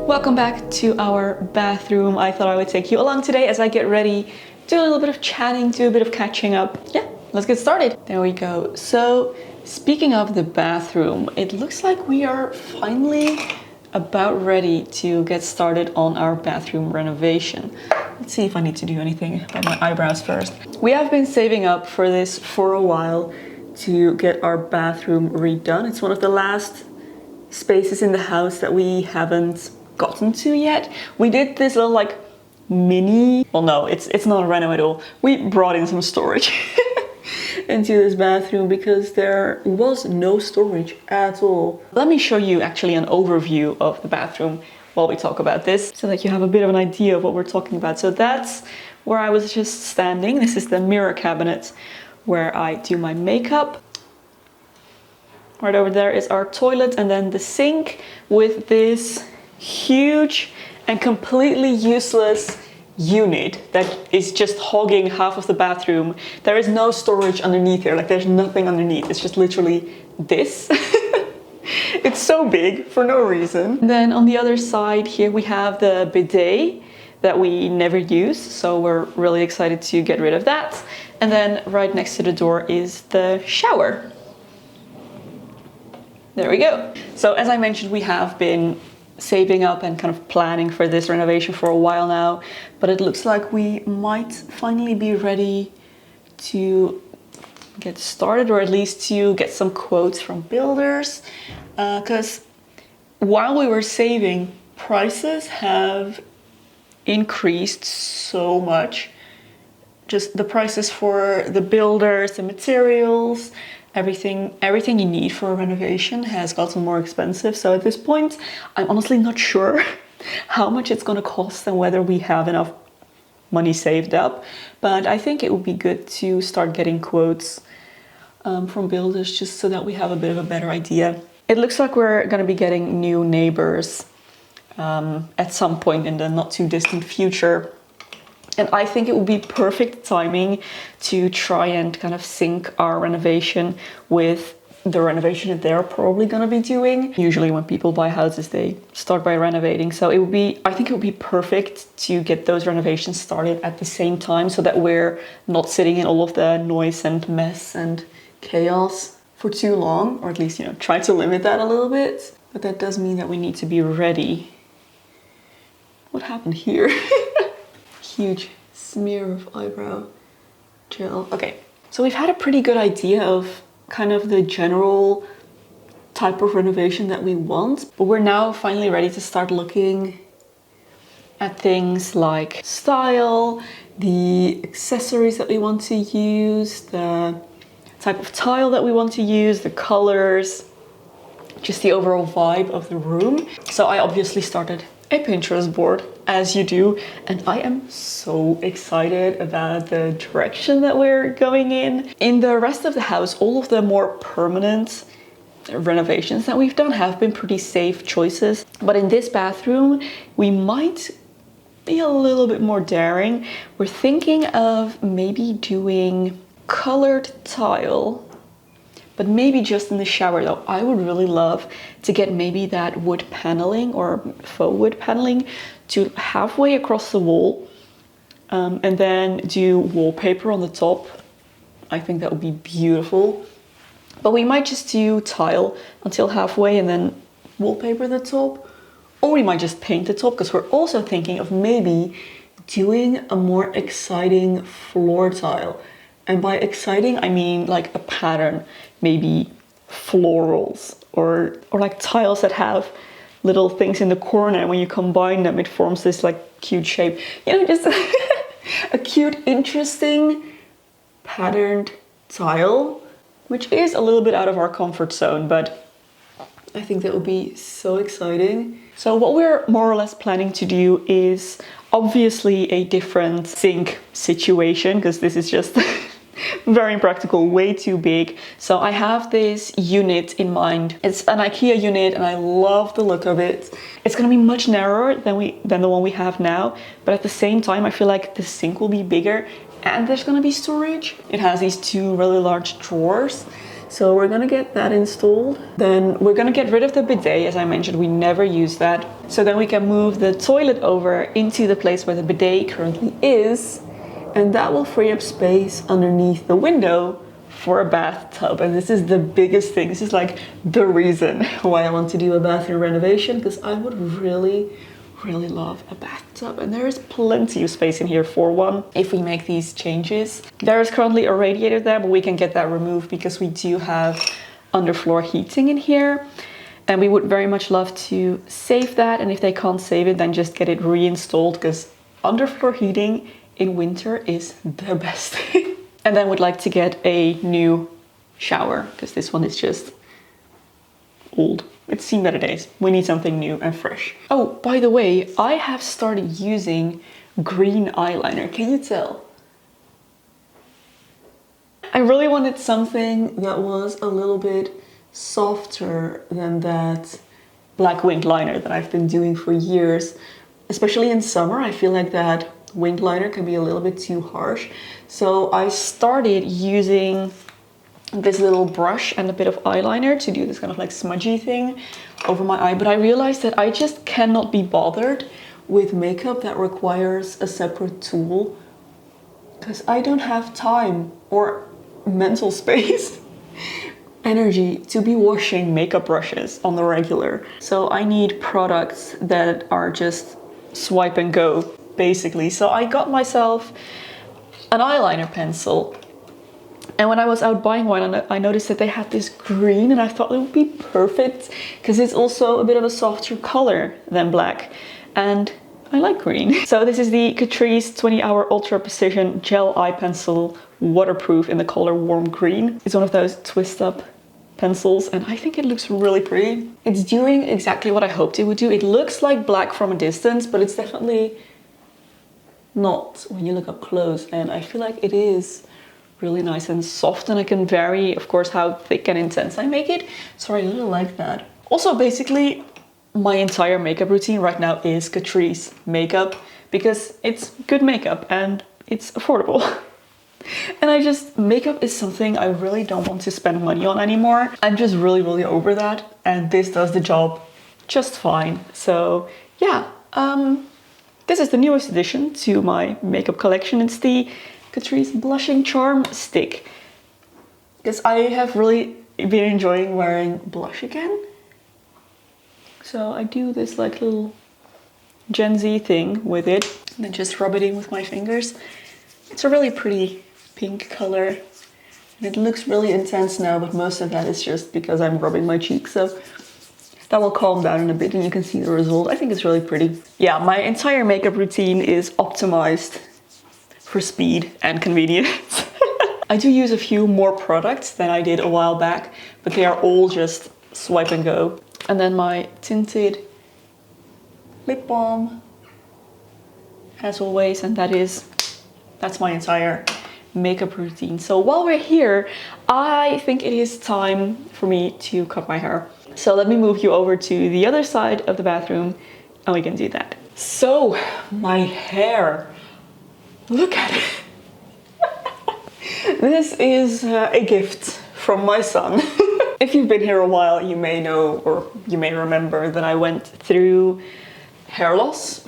Welcome back to our bathroom. I thought I would take you along today as I get ready, do a little bit of chatting, do a bit of catching up. Yeah, let's get started. There we go. So speaking of the bathroom, it looks like we are finally about ready to get started on our bathroom renovation. Let's see if I need to do anything about my eyebrows first. We have been saving up for this for a while to get our bathroom redone. It's one of the last spaces in the house that we haven't gotten to yet. We did this little like mini, well no, it's not a reno at all. We brought in some storage into this bathroom because there was no storage at all. Let me show you actually an overview of the bathroom while we talk about this so that you have a bit of an idea of what we're talking about. So that's where I was just standing. This is the mirror cabinet where I do my makeup. Right over there is our toilet and then the sink with this huge and completely useless unit that is just hogging half of the bathroom. There is no storage underneath here, like there's nothing underneath. It's just literally this. It's so big for no reason. And then on the other side here we have the bidet that we never use, so we're really excited to get rid of that. And then right next to the door is the shower. There we go. So as I mentioned, we have been saving up and kind of planning for this renovation for a while now, but it looks like we might finally be ready to get started, or at least to get some quotes from builders, because while we were saving, prices have increased so much. Just the prices for the builders, the materials, everything you need for a renovation has gotten more expensive. So at this point, I'm honestly not sure how much it's going to cost and whether we have enough money saved up. But I think it would be good to start getting quotes from builders just so that we have a bit of a better idea. It looks like we're going to be getting new neighbors at some point in the not too distant future. And I think it would be perfect timing to try and kind of sync our renovation with the renovation that they're probably going to be doing. Usually when people buy houses, they start by renovating. So I think it would be perfect to get those renovations started at the same time so that we're not sitting in all of the noise and mess and chaos for too long, or at least, try to limit that a little bit. But that does mean that we need to be ready. What happened here? Huge smear of eyebrow gel. Okay, so we've had a pretty good idea of kind of the general type of renovation that we want, but we're now finally ready to start looking at things like style, the accessories that we want to use, the type of tile that we want to use, the colors, just the overall vibe of the room. So I obviously started a Pinterest board, as you do, and I am so excited about the direction that we're going in. In the rest of the house, all of the more permanent renovations that we've done have been pretty safe choices, but in this bathroom we might be a little bit more daring. We're thinking of maybe doing colored tile, but maybe just in the shower though. I would really love to get maybe that wood paneling or faux wood paneling to halfway across the wall, and then do wallpaper on the top. I think that would be beautiful. But we might just do tile until halfway and then wallpaper the top. Or we might just paint the top, because we're also thinking of maybe doing a more exciting floor tile. And by exciting, I mean like a pattern, maybe florals or like tiles that have little things in the corner, and when you combine them, it forms this like cute shape. Just a cute, interesting, patterned tile, which is a little bit out of our comfort zone, but I think that would be so exciting. So what we're more or less planning to do is obviously a different sink situation, because this is just very impractical, way too big. So I have this unit in mind. It's an IKEA unit and I love the look of it. It's gonna be much narrower than the one we have now, but at the same time I feel like the sink will be bigger and there's gonna be storage. It has these two really large drawers. So we're gonna get that installed. Then we're gonna get rid of the bidet. As I mentioned, we never use that. So then we can move the toilet over into the place where the bidet currently is, and that will free up space underneath the window for a bathtub. And this is the biggest thing. This is like the reason why I want to do a bathroom renovation, because I would really love a bathtub, and there is plenty of space in here for one if we make these changes. There is currently a radiator there, but we can get that removed because we do have underfloor heating in here, and we would very much love to save that. And if they can't save it, then just get it reinstalled, because underfloor heating in winter is the best thing. And then we'd like to get a new shower, because this one is just old. It's seen better days. We need something new and fresh. Oh, by the way, I have started using green eyeliner. Can you tell? I really wanted something that was a little bit softer than that black winged liner that I've been doing for years. Especially in summer, I feel like that winged liner can be a little bit too harsh. So I started using this little brush and a bit of eyeliner to do this kind of like smudgy thing over my eye. But I realized that I just cannot be bothered with makeup that requires a separate tool, because I don't have time or mental space, energy to be washing makeup brushes on the regular. So I need products that are just swipe and go, basically. So I got myself an eyeliner pencil. And when I was out buying one, I noticed that they had this green, and I thought it would be perfect because it's also a bit of a softer color than black. And I like green. So this is the Catrice 20-Hour Ultra Precision Gel Eye Pencil, waterproof, in the color Warm Green. It's one of those twist up pencils, and I think it looks really pretty. It's doing exactly what I hoped it would do. It looks like black from a distance, but it's definitely not when you look up close. And I feel like it is really nice and soft, and I can vary, of course, how thick and intense I make it. So I really like that. Also, basically, my entire makeup routine right now is Catrice makeup, because it's good makeup and it's affordable. And makeup is something I really don't want to spend money on anymore. I'm just really over that, and this does the job just fine. So yeah, this is the newest addition to my makeup collection. It's the Catrice Blushing Charm Stick, because I have really been enjoying wearing blush again. So I do this like little Gen Z thing with it, and then just rub it in with my fingers. It's a really pretty pink color, and it looks really intense now, but most of that is just because I'm rubbing my cheeks. So that will calm down in a bit and you can see the result. I think it's really pretty. Yeah, my entire makeup routine is optimized for speed and convenience. I do use a few more products than I did a while back, but they are all just swipe and go. And then my tinted lip balm, as always, and that's my entire makeup routine. So while we're here, I think it is time for me to cut my hair. So let me move you over to the other side of the bathroom and we can do that. So my hair, look at it. This is a gift from my son. If you've been here a while, you may know, or you may remember, that I went through hair loss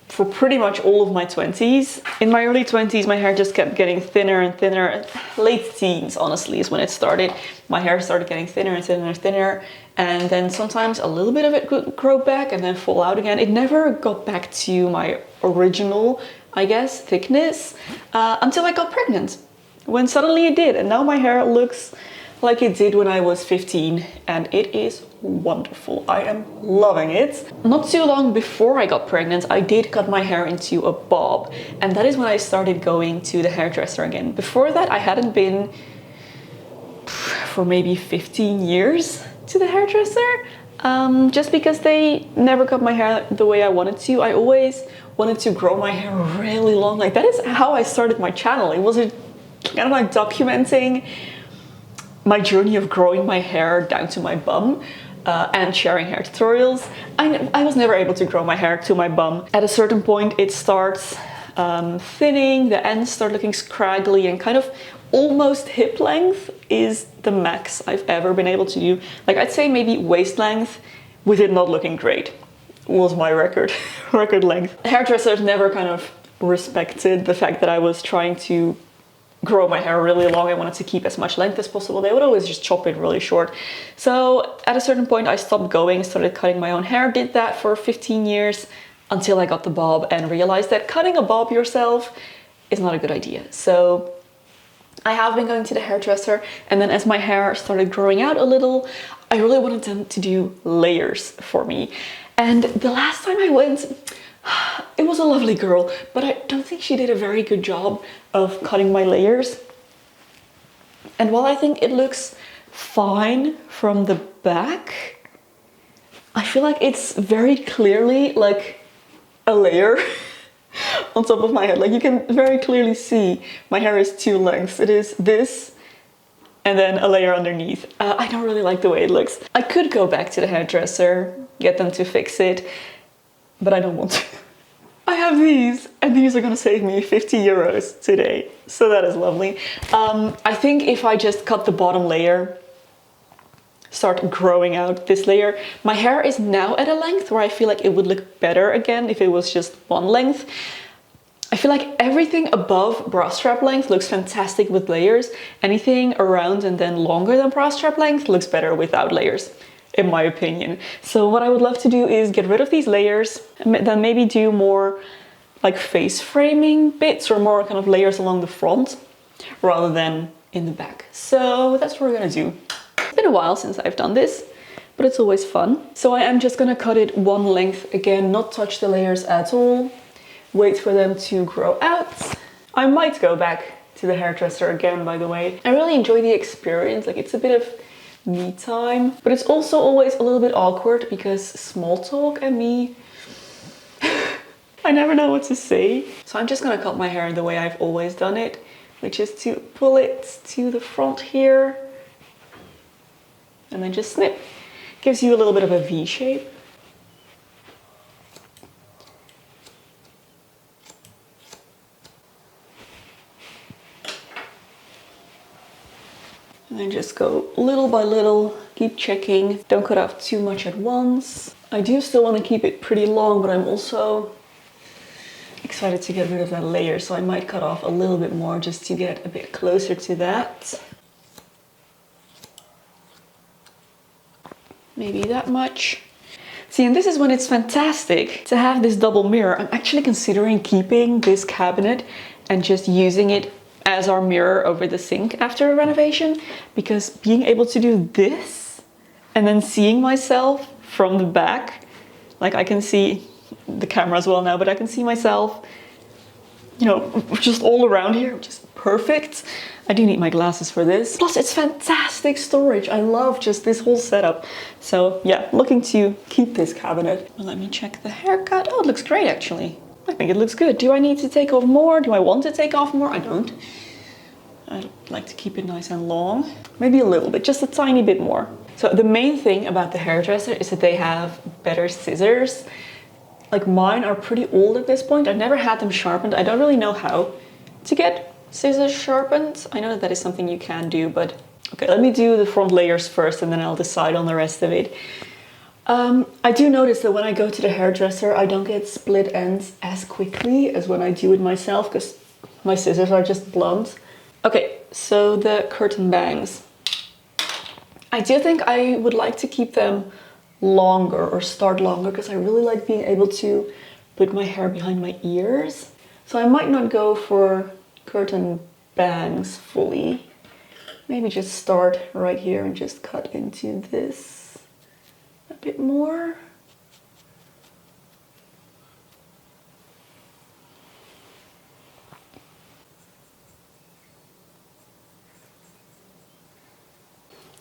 for pretty much all of my 20s. In my early 20s, my hair just kept getting thinner and thinner. Late teens, honestly, is when it started. My hair started getting thinner and thinner and thinner. And then sometimes a little bit of it could grow back and then fall out again. It never got back to my original, I guess, thickness until I got pregnant. When suddenly it did. And now my hair looks like it did when I was 15, and it is wonderful. I am loving it. Not too long before I got pregnant, I did cut my hair into a bob, and that is when I started going to the hairdresser again. Before that, I hadn't been for maybe 15 years to the hairdresser, just because they never cut my hair the way I wanted to. I always wanted to grow my hair really long. Like, that is how I started my channel. It was kind of like documenting my journey of growing my hair down to my bum and sharing hair tutorials. I was never able to grow my hair to my bum. At a certain point, it starts thinning, the ends start looking scraggly and kind of almost hip length is the max I've ever been able to do. Like I'd say maybe waist length with it not looking great was my record length. Hairdressers never kind of respected the fact that I was trying to grow my hair really long. I wanted to keep as much length as possible. They would always just chop it really short. So at a certain point I stopped going, started cutting my own hair, did that for 15 years until I got the bob and realized that cutting a bob yourself is not a good idea. So I have been going to the hairdresser, and then as my hair started growing out a little, I really wanted them to do layers for me. And the last time I went, it was a lovely girl, but I don't think she did a very good job of cutting my layers. And while I think it looks fine from the back, I feel like it's very clearly like a layer on top of my head. Like you can very clearly see my hair is two lengths. It is this and then a layer underneath. I don't really like the way it looks. I could go back to the hairdresser, get them to fix it, but I don't want to. I have these, and these are gonna save me 50 euros today. So that is lovely. I think if I just cut the bottom layer, start growing out this layer, my hair is now at a length where I feel like it would look better again if it was just one length. I feel like everything above bra strap length looks fantastic with layers. Anything around and then longer than bra strap length looks better without layers, in my opinion. So what I would love to do is get rid of these layers and then maybe do more like face framing bits or more kind of layers along the front rather than in the back. So that's what we're gonna do. It's been a while since I've done this, but it's always fun. So I am just gonna cut it one length again, not touch the layers at all. Wait for them to grow out. I might go back to the hairdresser again, by the way. I really enjoy the experience. Like it's a bit of me time, but it's also always a little bit awkward because small talk and me, I never know what to say. So I'm just gonna cut my hair the way I've always done it, which is to pull it to the front here and then just snip. Gives you a little bit of a V shape. And then just go little by little, keep checking. Don't cut off too much at once. I do still want to keep it pretty long, but I'm also excited to get rid of that layer. So I might cut off a little bit more just to get a bit closer to that. Maybe that much. See, and this is when it's fantastic to have this double mirror. I'm actually considering keeping this cabinet and just using it as our mirror over the sink after a renovation, because being able to do this and then seeing myself from the back, like I can see the camera as well now, but I can see myself, you know, just all around here, which is perfect. I do need my glasses for this. Plus it's fantastic storage. I love just this whole setup. So yeah, looking to keep this cabinet. Well, let me check the haircut. Oh, it looks great actually. I think it looks good. Do I need to take off more? Do I want to take off more? I don't. I like to keep it nice and long. Maybe a little bit, just a tiny bit more. So the main thing about the hairdresser is that they have better scissors. Like mine are pretty old at this point. I've never had them sharpened. I don't really know how to get scissors sharpened. I know that that is something you can do, but okay, let me do the front layers first and then I'll decide on the rest of it. I do notice that when I go to the hairdresser, I don't get split ends as quickly as when I do it myself because my scissors are just blunt. Okay, so the curtain bangs. I do think I would like to keep them longer or start longer because I really like being able to put my hair behind my ears. So I might not go for curtain bangs fully. Maybe just start right here and just cut into this a bit more.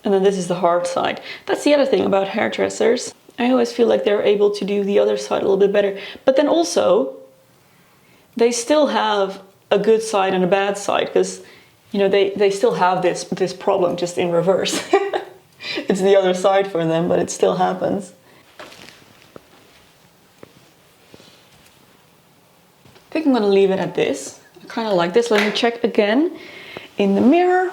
And then this is the hard side. That's the other thing about hairdressers. I always feel like they're able to do the other side a little bit better. But then also, they still have a good side and a bad side because, you know, they still have this problem just in reverse. It's the other side for them, but it still happens. I think I'm gonna leave it at this. I kind of like this. Let me check again. in the mirror.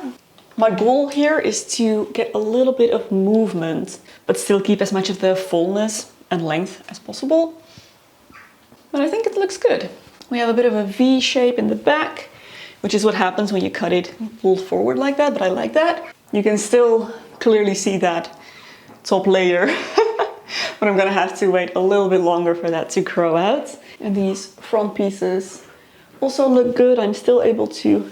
My goal here is to get a little bit of movement, but still keep as much of the fullness and length as possible. But I think it looks good. We have a bit of a V shape in the back, which is what happens when you cut it pulled forward like that, but I like that. You can still clearly see that top layer, but I'm gonna have to wait a little bit longer for that to grow out. And these front pieces also look good. I'm still able to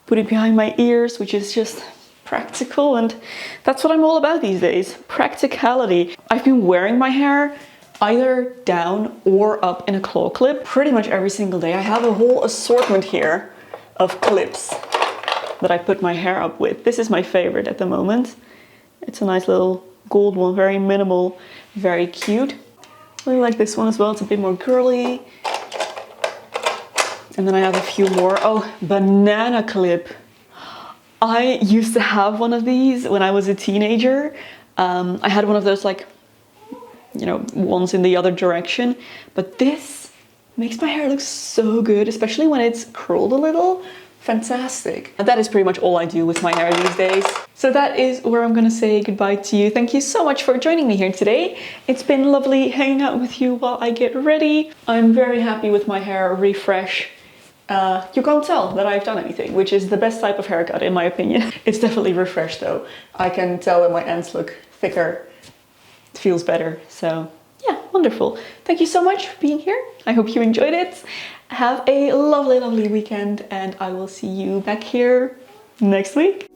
put it behind my ears, which is just practical, and that's what I'm all about these days, practicality. I've been wearing my hair either down or up in a claw clip pretty much every single day. I have a whole assortment here of clips that I put my hair up with. This is my favorite at the moment. It's a nice little gold one, very minimal, very cute. I really like this one as well, it's a bit more girly. And then I have a few more. Oh, banana clip. I used to have one of these when I was a teenager. I had one of those, like, you know, ones in the other direction. But this makes my hair look so good, especially when it's curled a little. Fantastic. And that is pretty much all I do with my hair these days. So that is where I'm gonna say goodbye to you. Thank you so much for joining me here today. It's been lovely hanging out with you while I get ready. I'm very happy with my hair refresh. You can't tell that I've done anything, which is the best type of haircut in my opinion. It's definitely refreshed though. I can tell that my ends look thicker. It feels better. So yeah, wonderful. Thank you so much for being here. I hope you enjoyed it. Have a lovely, lovely weekend, and I will see you back here next week.